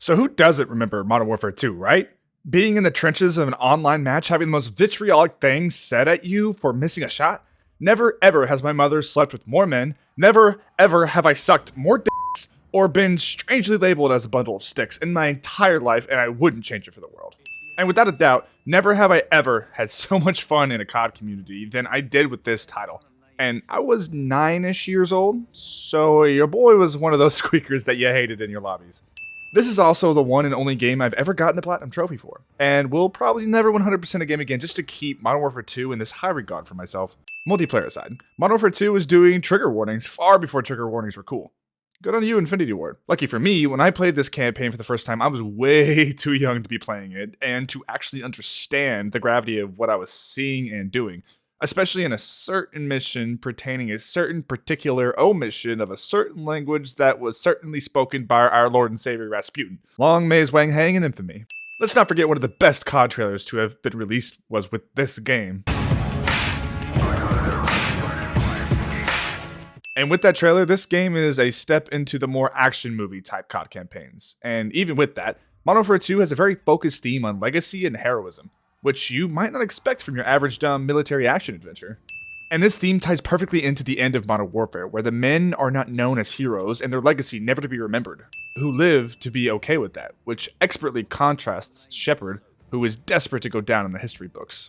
So who doesn't remember Modern Warfare 2, right? Being in the trenches of an online match, having the most vitriolic things said at you for missing a shot? Never ever has my mother slept with more men, never ever have I sucked more dicks, or been strangely labeled as a bundle of sticks in my entire life, and I wouldn't change it for the world. And without a doubt, never have I ever had so much fun in a COD community than I did with this title. And I was 9-ish years old, so your boy was one of those squeakers that you hated in your lobbies. This is also the one and only game I've ever gotten the Platinum Trophy for, and will probably never 100% a game again just to keep Modern Warfare 2 in this high regard for myself. Multiplayer aside, Modern Warfare 2 was doing trigger warnings far before trigger warnings were cool. Good on you, Infinity Ward. Lucky for me, when I played this campaign for the first time, I was way too young to be playing it, and to actually understand the gravity of what I was seeing and doing. Especially in a certain mission pertaining a certain particular omission of a certain language that was certainly spoken by our Lord and Savior Rasputin. Long may his Wang hang in infamy. Let's not forget one of the best COD trailers to have been released was with this game. And with that trailer, this game is a step into the more action movie type COD campaigns. And even with that, Modern Warfare 2 has a very focused theme on legacy and heroism, which you might not expect from your average dumb military action adventure. And this theme ties perfectly into the end of Modern Warfare, where the men are not known as heroes and their legacy never to be remembered, who live to be okay with that, which expertly contrasts Shepard, who is desperate to go down in the history books.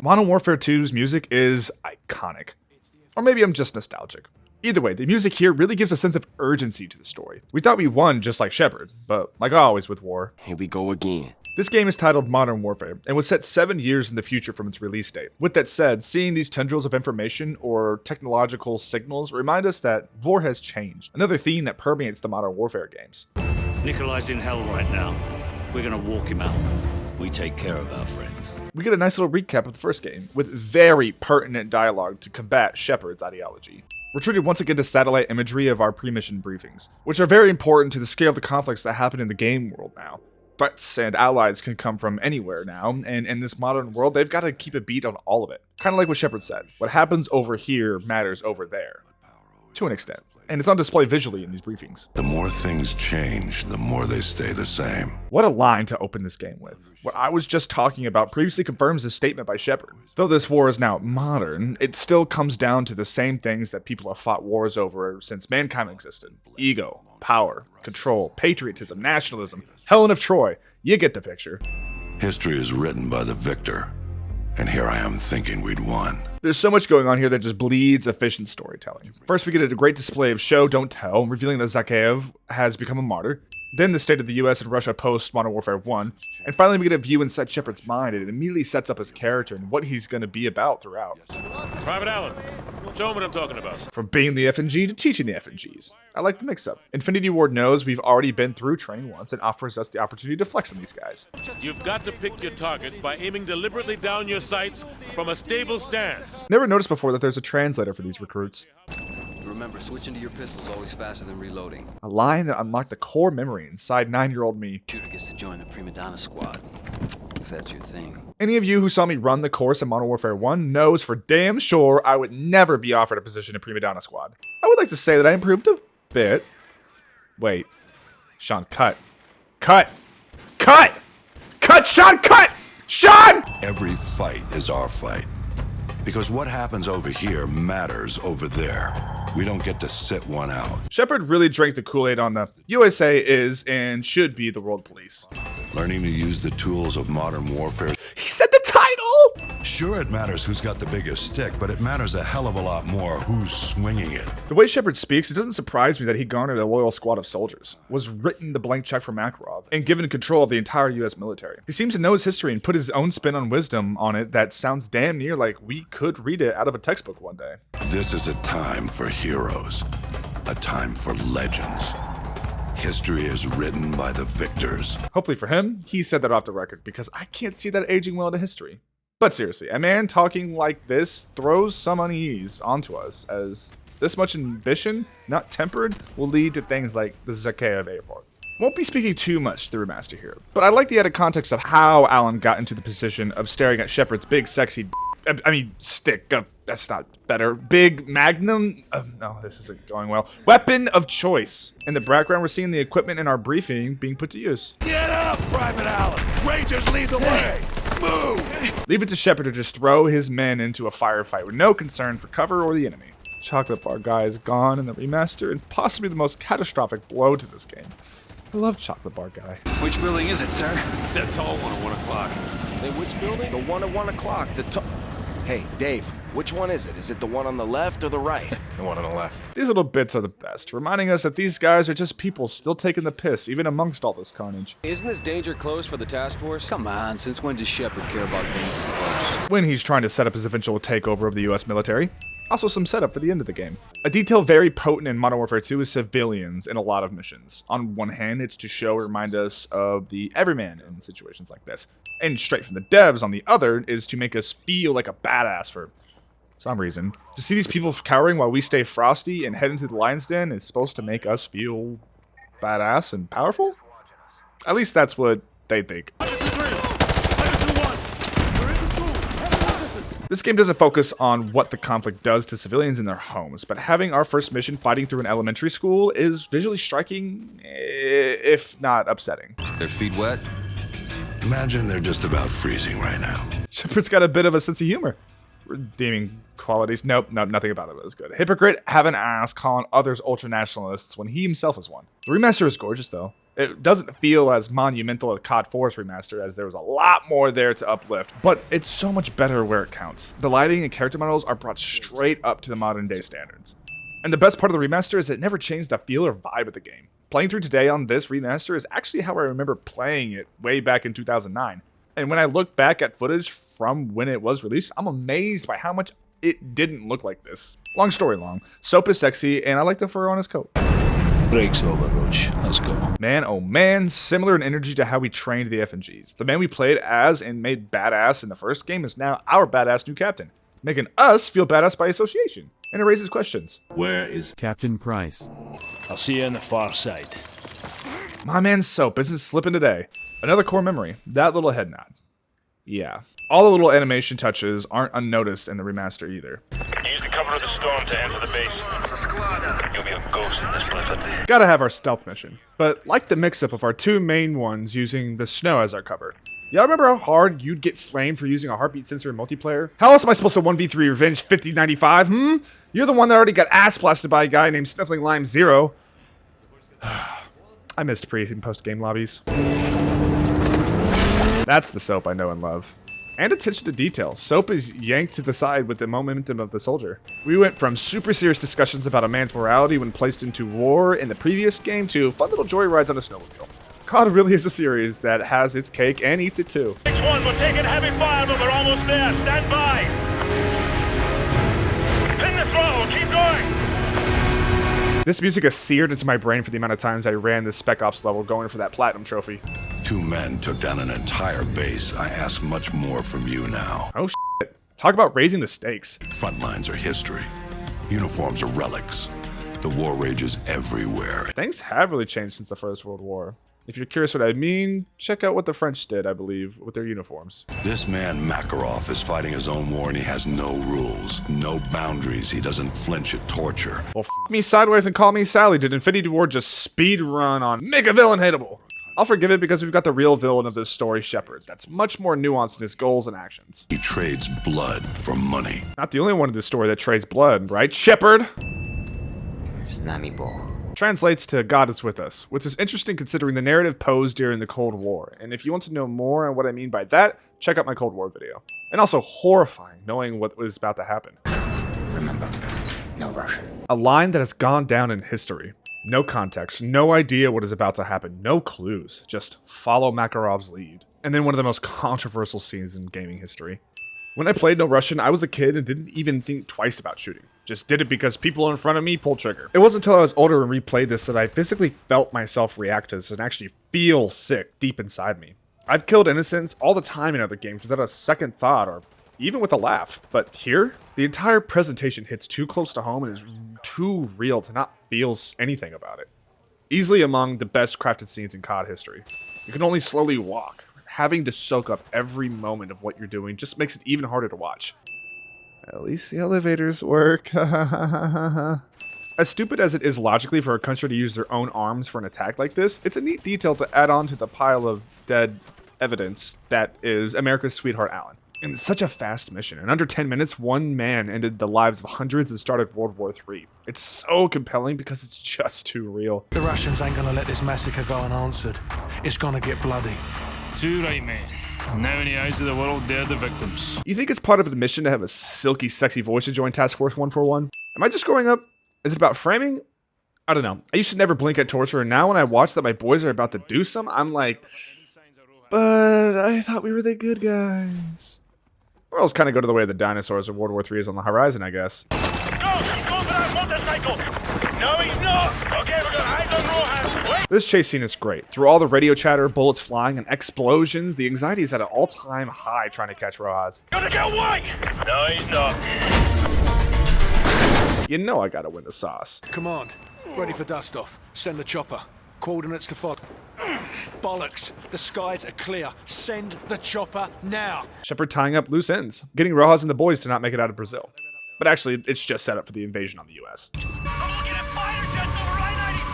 Modern Warfare 2's music is iconic. Or maybe I'm just nostalgic. Either way, the music here really gives a sense of urgency to the story. We thought we won just like Shepard, but like always with war, here we go again. This game is titled Modern Warfare and was set 7 years in the future from its release date. With that said, seeing these tendrils of information or technological signals remind us that war has changed. Another theme that permeates the Modern Warfare games. Nikolai's in hell right now. We're gonna walk him out. We take care of our friends. We get a nice little recap of the first game, with very pertinent dialogue to combat Shepard's ideology. We're treated once again to satellite imagery of our pre-mission briefings, which are very important to the scale of the conflicts that happen in the game world now. Threats and allies can come from anywhere now, and in this modern world, they've got to keep a beat on all of it. Kind of like what Shepard said, what happens over here matters over there. To an extent. And it's on display visually in these briefings. The more things change, the more they stay the same. What a line to open this game with. What I was just talking about previously confirms this statement by Shepard. Though this war is now modern, it still comes down to the same things that people have fought wars over since mankind existed. Ego, power, control, patriotism, nationalism, Helen of Troy. You get the picture. History is written by the victor. And here I am thinking we'd won. There's so much going on here that just bleeds efficient storytelling. First, we get a great display of show, don't tell, revealing that Zakhaev has become a martyr. Then the state of the US and Russia post Modern Warfare 1. And finally, we get a view inside Shepard's mind, and it immediately sets up his character and what he's going to be about throughout. Private Allen, show him what I'm talking about. From being the FNG to teaching the FNGs. I like the mix-up. Infinity Ward knows we've already been through training once and offers us the opportunity to flex on these guys. You've got to pick your targets by aiming deliberately down your sights from a stable stance. Never noticed before that there's a translator for these recruits. Remember, switching to your pistol's always faster than reloading. A line that unlocked a core memory inside 9-year-old me. Shooter gets to join the Prima Donna squad, if that's your thing. Any of you who saw me run the course in Modern Warfare 1 knows for damn sure I would never be offered a position in Prima Donna squad. I would like to say that I improved a bit. Wait. Shaun, cut. Cut! Cut! Cut, Shaun, cut! Shaun! Every fight is our fight. Because what happens over here matters over there. We don't get to sit one out. Shepard really drank the Kool-Aid on the USA is and should be the world police. Learning to use the tools of modern warfare. He said the title! Sure, it matters who's got the biggest stick, but it matters a hell of a lot more who's swinging it. The way Shepard speaks, it doesn't surprise me that he garnered a loyal squad of soldiers, was written the blank check from Makarov, and given control of the entire US military. He seems to know his history and put his own spin on wisdom on it that sounds damn near like we could read it out of a textbook one day. This is a time for heroes, a time for legends. History is written by the victors. Hopefully for him, he said that off the record because I can't see that aging well into history. But seriously, a man talking like this throws some unease onto us, as this much ambition, not tempered, will lead to things like the Zakhaev airport. Won't be speaking too much to the remaster here, but I like the added context of how Alan got into the position of staring at Shepard's big sexy stick, That's not better. Big Magnum. No, this isn't going well. Weapon of choice. In the background, we're seeing the equipment in our briefing being put to use. Get up, Private Allen! Rangers lead the way! Move! Leave it to Shepard to just throw his men into a firefight with no concern for cover or the enemy. Chocolate bar guy is gone in the remaster and possibly the most catastrophic blow to this game. I love Chocolate bar guy. Which building is it, sir? It's that tall one at 1 o'clock. Hey, which building? The one at 1 o'clock. Hey, Dave, which one is it? Is it the one on the left or the right? The one on the left. These little bits are the best, reminding us that these guys are just people still taking the piss, even amongst all this carnage. Isn't this danger close for the task force? Come on, since when does Shepard care about being close? When he's trying to set up his eventual takeover of the US military. Also some setup for the end of the game. A detail very potent in Modern Warfare 2 is civilians in a lot of missions. On one hand, it's to show or remind us of the everyman in situations like this. And straight from the devs on the other is to make us feel like a badass for some reason. To see these people cowering while we stay frosty and head into the lion's den is supposed to make us feel badass and powerful? At least that's what they think. This game doesn't focus on what the conflict does to civilians in their homes, but having our first mission fighting through an elementary school is visually striking, if not upsetting. Their feet wet? Imagine they're just about freezing right now. Shepard's got a bit of a sense of humor. Redeeming qualities. Nope, nothing about it was good. Hypocrite, have an ass calling others ultra-nationalists when he himself is one. The remaster is gorgeous, though. It doesn't feel as monumental as COD 4's remaster, as there was a lot more there to uplift, but it's so much better where it counts. The lighting and character models are brought straight up to the modern day standards. And the best part of the remaster is it never changed the feel or vibe of the game. Playing through today on this remaster is actually how I remember playing it way back in 2009. And when I look back at footage from when it was released, I'm amazed by how much it didn't look like this. Long story long, Soap is sexy, and I like the fur on his coat. Break's over, Roach. Let's go. Man, oh man, similar in energy to how we trained the FNGs. The man we played as and made badass in the first game is now our badass new captain, making us feel badass by association. And it raises questions. Where is Captain Price? I'll see you on the far side. My man Soap isn't slipping today. Another core memory, that little head nod. Yeah. All the little animation touches aren't unnoticed in the remaster either. Use the cover of the storm to enter the base. You'll be a ghost in this blizzard. Gotta have our stealth mission, but like the mix-up of our two main ones using the snow as our cover. Y'all remember how hard you'd get flamed for using a heartbeat sensor in multiplayer? How else am I supposed to 1v3 Revenge 5095, You're the one that already got ass blasted by a guy named Sniffling Lime Zero. I missed pre- and post-game lobbies. That's the Soap I know and love. And attention to detail. Soap is yanked to the side with the momentum of the soldier. We went from super serious discussions about a man's morality when placed into war in the previous game to fun little joyrides on a snowmobile. COD really is a series that has its cake and eats it too. 6-1, we're taking heavy fire, but we're almost there. Stand by. Pin the throttle, keep going. This music is seared into my brain for the amount of times I ran this Spec Ops level going for that platinum trophy. 2 men took down an entire base. I ask much more from you now. Oh shit. Talk about raising the stakes. Front lines are history. Uniforms are relics. The war rages everywhere. Things have really changed since the First World War. If you're curious what I mean, check out what the French did, I believe, with their uniforms. This man Makarov is fighting his own war and he has no rules, no boundaries. He doesn't flinch at torture. Well, f me sideways and call me Sally. Did Infinity War just speed run on Make a Villain Hateable? I'll forgive it because we've got the real villain of this story, Shepard. That's much more nuanced in his goals and actions. He trades blood for money. Not the only one in this story that trades blood, right, Shepard? Snamibo. Translates to God is with us, which is interesting considering the narrative posed during the Cold War. And if you want to know more on what I mean by that, check out my Cold War video. And also horrifying knowing what was about to happen. Remember, no Russian. A line that has gone down in history. No context, no idea what is about to happen, no clues. Just follow Makarov's lead. And then one of the most controversial scenes in gaming history. When I played No Russian, I was a kid and didn't even think twice about shooting. Just did it because people in front of me pulled trigger. It wasn't until I was older and replayed this that I physically felt myself react to this and actually feel sick deep inside me. I've killed innocents all the time in other games without a second thought or even with a laugh. But here, the entire presentation hits too close to home and is too real to not feel anything about it. Easily among the best crafted scenes in COD history. You can only slowly walk. Having to soak up every moment of what you're doing just makes it even harder to watch. At least the elevators work. As stupid as it is logically for a country to use their own arms for an attack like this, it's a neat detail to add on to the pile of dead evidence that is America's sweetheart Alan. And it's such a fast mission. In under 10 minutes, one man ended the lives of hundreds and started World War III. It's so compelling because it's just too real. The Russians ain't gonna let this massacre go unanswered. It's gonna get bloody. Too right, mate. Now in the eyes of the world, they're the victims. You think it's part of the mission to have a silky, sexy voice to join Task Force 141? Am I just growing up? Is it about framing? I don't know. I used to never blink at torture, and now when I watch that my boys are about to do some, I'm like, but I thought we were the good guys. Or else kind of go to the way of the dinosaurs and World War III is on the horizon, I guess. Go for that motorcycle! No, he's not! Okay, we're gonna hide on Rojas. Wait! This chase scene is great. Through all the radio chatter, bullets flying, and explosions, the anxiety is at an all-time high trying to catch Rojas. Gonna get away! No, he's not. You know I gotta win the sauce. Command, ready for dust off. Send the chopper. Coordinates to follow. Bollocks, the skies are clear. Send the chopper now. Shepard tying up loose ends, getting Rojas and the boys to not make it out of Brazil. But actually, it's just set up for the invasion on the US. I'm looking at fighter jets over I-95!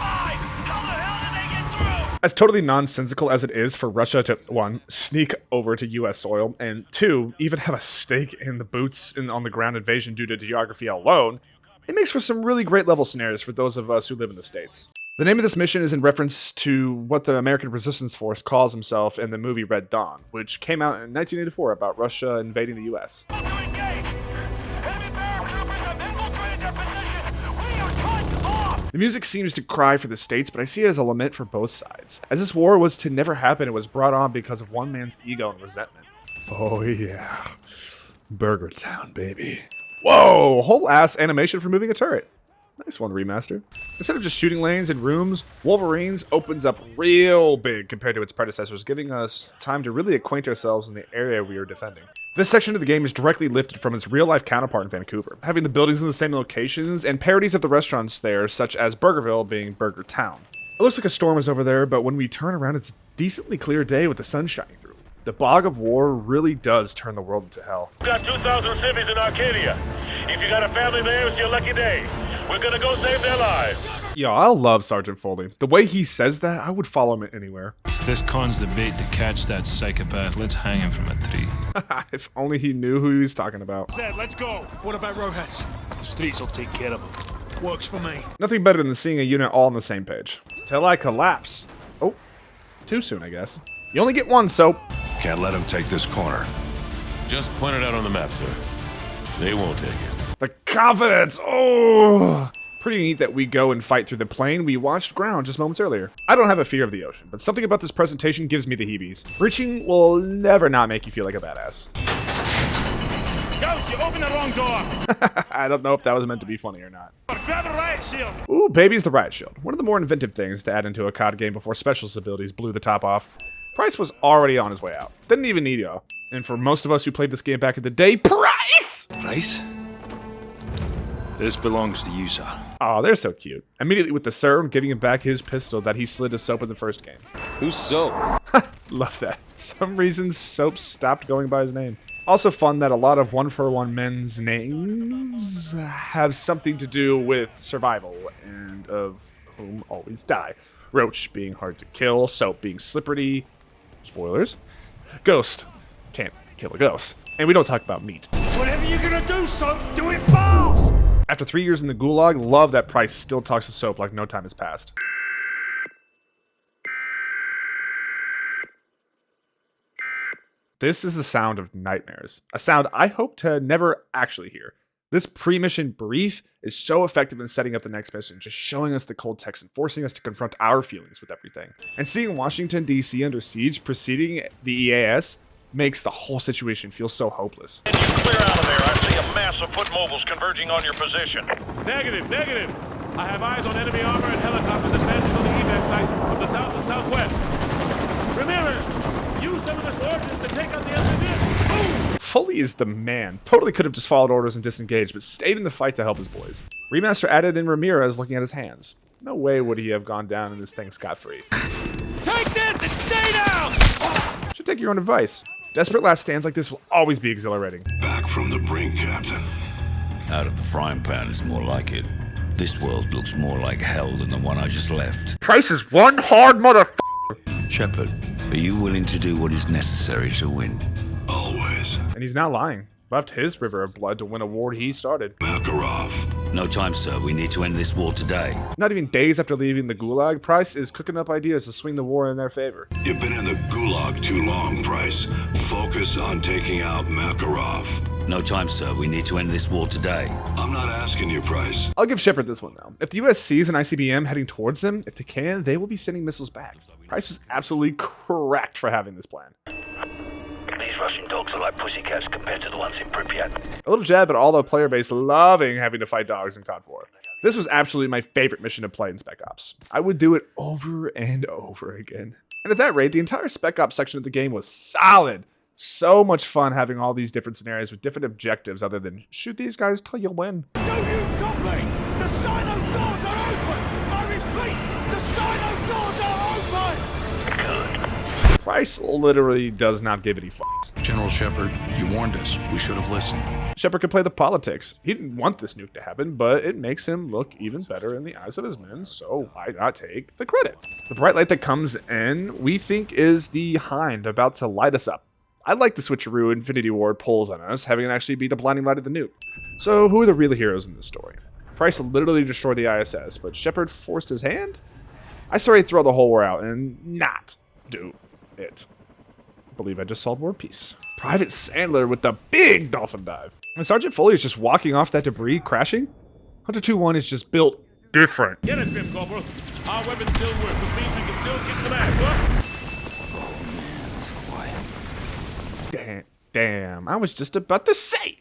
How the hell did they get through? As totally nonsensical as it is for Russia to, 1, sneak over to US soil, and 2, even have a stake in the boots on the ground invasion due to geography alone, it makes for some really great level scenarios for those of us who live in the States. The name of this mission is in reference to what the American Resistance Force calls himself in the movie Red Dawn, which came out in 1984 about Russia invading the US. The music seems to cry for the States, but I see it as a lament for both sides. As this war was to never happen, it was brought on because of one man's ego and resentment. Oh yeah. Burger Town, baby. Whoa! Whole ass animation for moving a turret. Nice one, Remastered. Instead of just shooting lanes and rooms, Wolverines opens up real big compared to its predecessors, giving us time to really acquaint ourselves in the area we are defending. This section of the game is directly lifted from its real-life counterpart in Vancouver, having the buildings in the same locations and parodies of the restaurants there, such as Burgerville being Burger Town. It looks like a storm is over there, but when we turn around, it's a decently clear day with the sun shining through. The Bog of War really does turn the world into hell. We got 2,000 civvies in Arcadia. If you got a family there, it's your lucky day. We're gonna go save their lives. Yo, I love Sergeant Foley. The way he says that, I would follow him anywhere. If this con's the bait to catch that psychopath, let's hang him from a tree. If only he knew who he was talking about. Said, let's go. What about Rojas? Streets will take care of him. Works for me. Nothing better than seeing a unit all on the same page. Till I collapse. Oh, too soon, I guess. You only get one, so... Can't let him take this corner. Just point it out on the map, sir. They won't take it. The confidence! Oh! Pretty neat that we go and fight through the plane we watched ground just moments earlier. I don't have a fear of the ocean, but something about this presentation gives me the heebies. Reaching will never not make you feel like a badass. Ghost, you opened the wrong door. I don't know if that was meant to be funny or not. Grab the riot shield. Ooh, baby's the riot shield. One of the more inventive things to add into a COD game before specialist abilities blew the top off. Price was already on his way out. Didn't even need y'all. And for most of us who played this game back in the day, Price! Price? This belongs to you, sir. Oh, they're so cute. Immediately with the sir giving him back his pistol that he slid to Soap in the first game. Who's Soap? Love that. Some reason Soap stopped going by his name. Also fun that a lot of 1-for-1 men's names have something to do with survival, and of whom always die. Roach being hard to kill, Soap being slippery. Spoilers. Ghost. Can't kill a ghost. And we don't talk about meat. Whatever you're gonna do, Soap, do it fast. After 3 years in the gulag, love that Price still talks to Soap like no time has passed. This is the sound of nightmares, a sound I hope to never actually hear. This pre-mission brief is so effective in setting up the next mission, just showing us the cold text and forcing us to confront our feelings with everything. And seeing Washington, D.C. under siege preceding the EAS makes the whole situation feel so hopeless. Can you clear out of there? I see a mass of foot mobiles converging on your position. Negative, negative. I have eyes on enemy armor and helicopters advancing on the evac site from the south and southwest. Remember, use some of this ordnance to take out the enemy vehicle. Foley is the man. Totally could have just followed orders and disengaged, but stayed in the fight to help his boys. Remaster added in Ramirez looking at his hands. No way would he have gone down in this thing scot-free. Take this and stay down! Should take your own advice. Desperate last stands like this will always be exhilarating. Back from the brink, Captain. Out of the frying pan is more like it. This world looks more like hell than the one I just left. Price is one hard mother. Shepard, are you willing to do what is necessary to win? Always. And he's not lying. Left his river of blood to win a war he started. Makarov. No time, sir. We need to end this war today. Not even days after leaving the gulag, Price is cooking up ideas to swing the war in their favor. You've been in the gulag too long, Price. Focus on taking out Makarov. No time, sir. We need to end this war today. I'm not asking you, Price. I'll give Shepard this one though. If the US sees an ICBM heading towards them, if they can, they will be sending missiles back. Price was absolutely correct for having this plan. These Russian dogs are like pussycats compared to the ones in Pripyat. A little jab at all the player base loving having to fight dogs in COD 4. This was absolutely my favorite mission to play in Spec Ops. I would do it over and over again. And at that rate, the entire Spec Ops section of the game was solid. So much fun having all these different scenarios with different objectives other than shoot these guys till you win. No, you got me! The silo doors are open! I repeat, the silo doors are open! Price literally does not give any fucks. General Shepard, you warned us. We should have listened. Shepard could play the politics. He didn't want this nuke to happen, but it makes him look even better in the eyes of his men, so why not take the credit? The bright light that comes in, we think is the Hind about to light us up. I like the switcheroo Infinity Ward pulls on us, having it actually be the blinding light of the nuke. So who are the real heroes in this story? Price literally destroyed the ISS, but Shepard forced his hand? I started to throw the whole war out and not do it. I believe I just solved War Peace. Private Sandler with the big dolphin dive. And Sergeant Foley is just walking off that debris, crashing. Hunter 2-1 is just built different. Get it, Grim Corporal. Our weapons still work, which means we can still kick some ass, what? Damn, I was just about to say.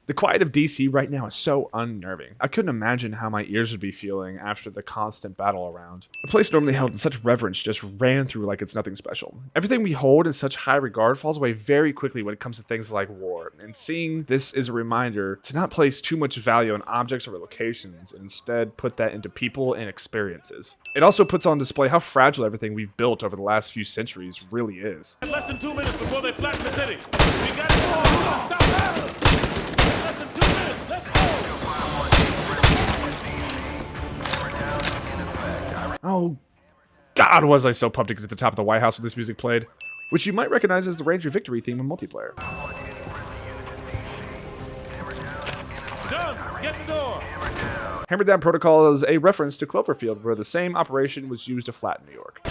The quiet of DC right now is so unnerving. I couldn't imagine how my ears would be feeling after the constant battle around. A place normally held in such reverence just ran through like it's nothing special. Everything we hold in such high regard falls away very quickly when it comes to things like war, and seeing this is a reminder to not place too much value on objects or locations, and instead put that into people and experiences. It also puts on display how fragile everything we've built over the last few centuries really is. Less than 2 minutes before they flatten the city. We got to stop that. Less than 2 minutes. Let's go. Oh, God, was I so pumped to get to the top of the White House when this music played, which you might recognize as the Ranger Victory theme in multiplayer. Done. Get the door. Hammer Down Protocol is a reference to Cloverfield, where the same operation was used to flatten New York.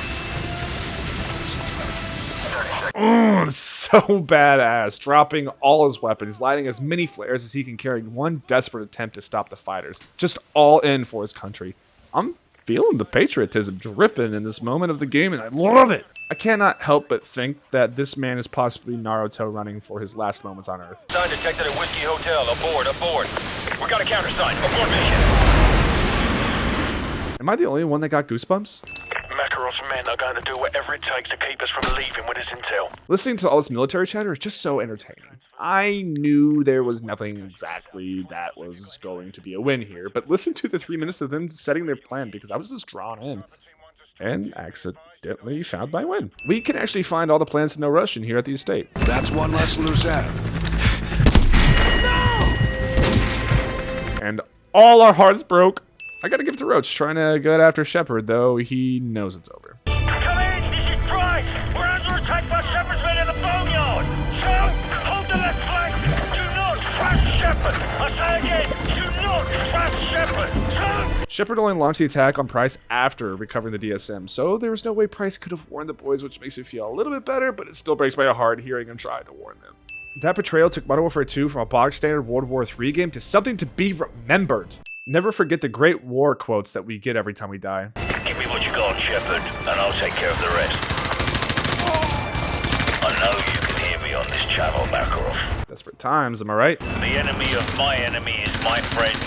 So badass, dropping all his weapons, lighting as many flares as he can carry in one desperate attempt to stop the fighters. Just all in for his country. I'm feeling the patriotism dripping in this moment of the game, and I love it. I cannot help but think that this man is possibly Naruto running for his last moments on Earth. Sign detected at Whiskey Hotel. Aboard. We got a countersign. Abort mission. Am I the only one that got goosebumps? Makarov's men are going to do whatever it takes to keep us from leaving with his intel. Listening to all this military chatter is just so entertaining. I knew there was nothing exactly that was going to be a win here, but listen to the 3 minutes of them setting their plan because I was just drawn in and accidentally found my win. We can actually find all the plans to No Russian here at the estate. That's one less loose end. And all our hearts broke. I gotta give it to Roach, trying to get after Shepard, though he knows it's over. Come in, this is Price. We're under attack by Shepard's men in the boneyard. So, hold the left flank. Do not trust Shepard. I say again, do not trust Shepard. So... Shepard only launched the attack on Price after recovering the DSM, so there was no way Price could have warned the boys, which makes me feel a little bit better, but it still breaks my heart hearing him try to warn them. That betrayal took Modern Warfare 2 from a bog standard World War III game to something to be remembered. Never forget the great war quotes that we get every time we die. Give me what you got, Shepard, and I'll take care of the rest. I know you can hear me on this channel, Makarov. Desperate times, am I right? The enemy of my enemy is my friend.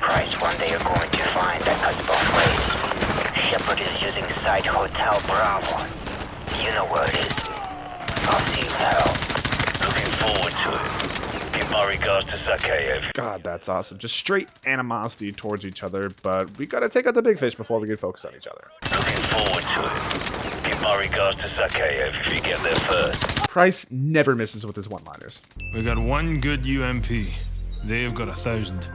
Price, one day you're going to find that cuts both ways. Shepard is using Site Hotel Bravo. You know where it is. I'll see you now. Looking forward to it. Give my regards to Zakhaev. God, that's awesome. Just straight animosity towards each other, but we gotta take out the big fish before we get focused on each other. Looking forward to it. Give my regards to Zakhaev if you get there first. Price never misses with his one-liners. We got one good UMP. They've got 1,000.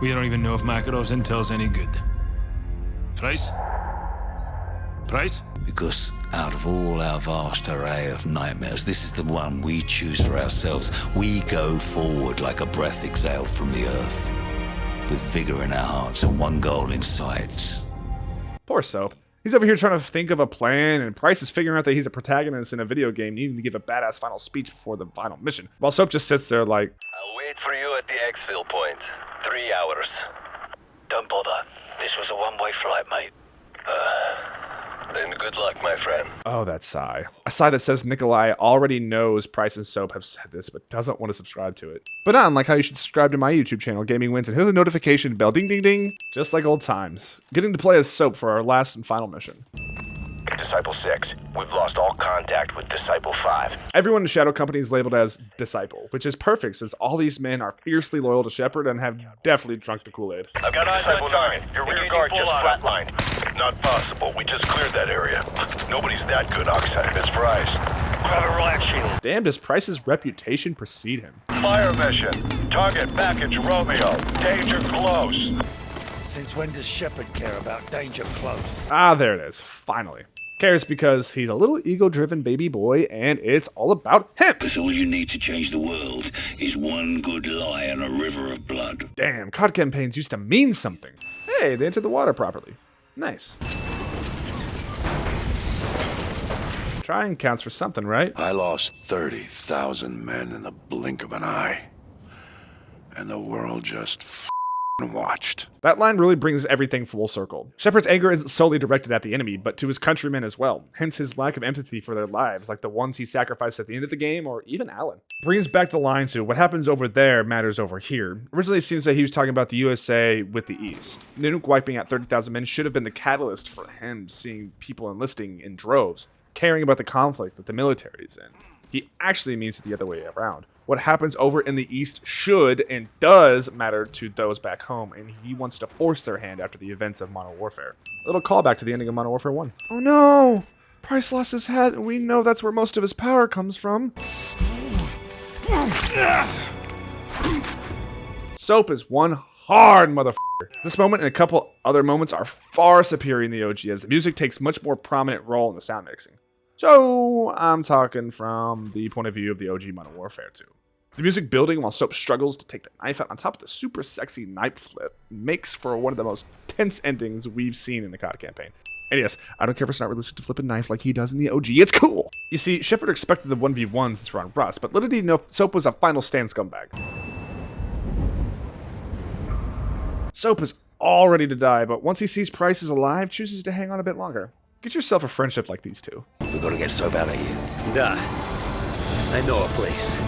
We don't even know if Makarov's intel's any good. Price? Price? Because out of all our vast array of nightmares, this is the one we choose for ourselves. We go forward like a breath exhaled from the earth, with vigor in our hearts and one goal in sight. Poor Soap. He's over here trying to think of a plan, and Price is figuring out that he's a protagonist in a video game needing to give a badass final speech before the final mission, while Soap just sits there like, I'll wait for you at the exfil point. 3 hours. Don't bother. This was a one-way flight, mate. Then good luck, my friend. oh, that sigh. A sigh that says Nikolai already knows Price and Soap have said this, but doesn't want to subscribe to it. But not unlike how you should subscribe to my YouTube channel, GamingWins, and hit the notification bell, ding ding ding, just like old times. Getting to play as Soap for our last and final mission. Disciple 6, we've lost all contact with Disciple 5. Everyone in Shadow Company is labeled as Disciple, which is perfect since all these men are fiercely loyal to Shepard and have definitely drunk the Kool-Aid. I've got Disciple 9. Your rear guard just flatlined. Not possible. We just cleared that area. Nobody's that good, Oxide. It's Price. Grab a riot shield. Damn, does Price's reputation precede him? Fire mission. Target package Romeo. Danger close. Since when does Shepard care about danger close? Ah, there it is, finally. Cares because he's a little ego-driven baby boy, and it's all about him. Because all you need to change the world is one good lie and a river of blood. Damn, COD campaigns used to mean something. Hey, they entered the water properly. Nice. Trying counts for something, right? I lost 30,000 men in the blink of an eye. And the world just watched. That line really brings everything full circle. Shepard's anger isn't solely directed at the enemy, but to his countrymen as well. Hence his lack of empathy for their lives, like the ones he sacrificed at the end of the game, or even Alan. Brings back the line to, what happens over there matters over here. Originally it seems that he was talking about the USA with the East. The nuke wiping out 30,000 men should have been the catalyst for him seeing people enlisting in droves, caring about the conflict that the military is in. He actually means it the other way around. What happens over in the East should and does matter to those back home, and he wants to force their hand after the events of Modern Warfare. A little callback to the ending of Modern Warfare 1. Oh no! Price lost his head, and we know that's where most of his power comes from. Soap is one hard motherfucker. This moment and a couple other moments are far superior in the OG, as the music takes much more prominent role in the sound mixing. So, I'm talking from the point of view of the OG Modern Warfare 2. The music building while Soap struggles to take the knife out on top of the super sexy knife flip makes for one of the most tense endings we've seen in the COD campaign. And yes, I don't care if it's not realistic to flip a knife like he does in the OG, it's cool! You see, Shepard expected the 1v1s this round Rust, but little did he know Soap was a final stand scumbag. Soap is all ready to die, but once he sees Price is alive, chooses to hang on a bit longer. Get yourself a friendship like these two. We've got to get Soap out of here. Nah. I know a place.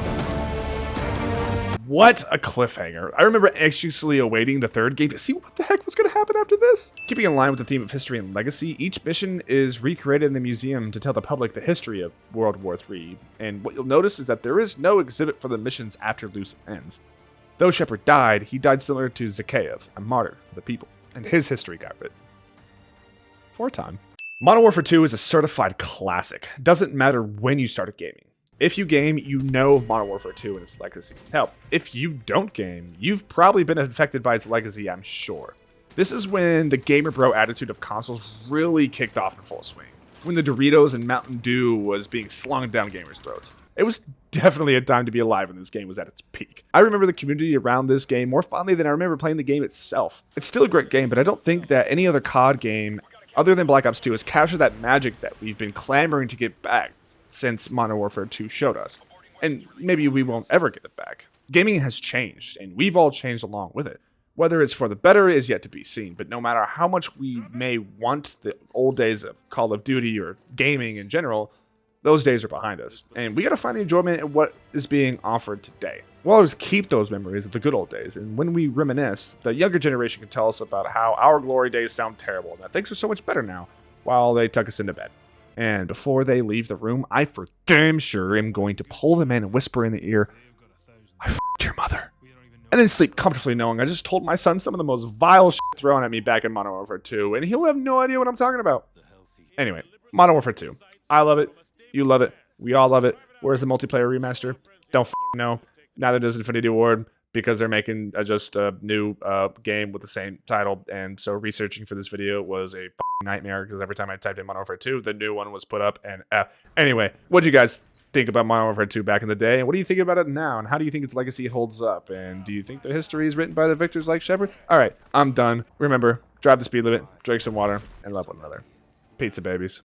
What a cliffhanger. I remember anxiously awaiting the third game to see what the heck was going to happen after this. Keeping in line with the theme of history and legacy, each mission is recreated in the museum to tell the public the history of World War III. And what you'll notice is that there is no exhibit for the missions after Loose ends. Though Shepard died, he died similar to Zakhaev, a martyr for the people, and his history got written. For a time. Modern Warfare 2 is a certified classic. Doesn't matter when you started gaming. If you game, you know Modern Warfare 2 and its legacy. Hell, if you don't game, you've probably been affected by its legacy, I'm sure. This is when the gamer bro attitude of consoles really kicked off in full swing. When the Doritos and Mountain Dew was being slung down gamers' throats. It was definitely a time to be alive when this game was at its peak. I remember the community around this game more fondly than I remember playing the game itself. It's still a great game, but I don't think that any other COD game other than Black Ops 2 has captured that magic that we've been clamoring to get back since Modern Warfare 2 showed us. And maybe we won't ever get it back. Gaming has changed, and we've all changed along with it. Whether it's for the better is yet to be seen, but no matter how much we may want the old days of Call of Duty or gaming in general, those days are behind us. And we gotta find the enjoyment in what is being offered today. We'll always keep those memories of the good old days, and when we reminisce, the younger generation can tell us about how our glory days sound terrible, and that things are so much better now, while they tuck us into bed. And before they leave the room, I for damn sure am going to pull them in and whisper in the ear, I f***ed your mother. And then sleep comfortably knowing I just told my son some of the most vile shit thrown at me back in Modern Warfare 2, and he'll have no idea what I'm talking about. Anyway, Modern Warfare 2. I love it. You love it. We all love it. Where's the multiplayer remaster? Don't know. Neither does Infinity Ward. because they're making just a new game with the same title. And so researching for this video was a nightmare because every time I typed in Modern Warfare 2, the new one was put up. And anyway, what do you guys think about Modern Warfare 2 back in the day? And what do you think about it now? And how do you think its legacy holds up? And do you think the history is written by the victors like Shepard? All right, I'm done. Remember, drive the speed limit, drink some water, and love one another. Pizza babies.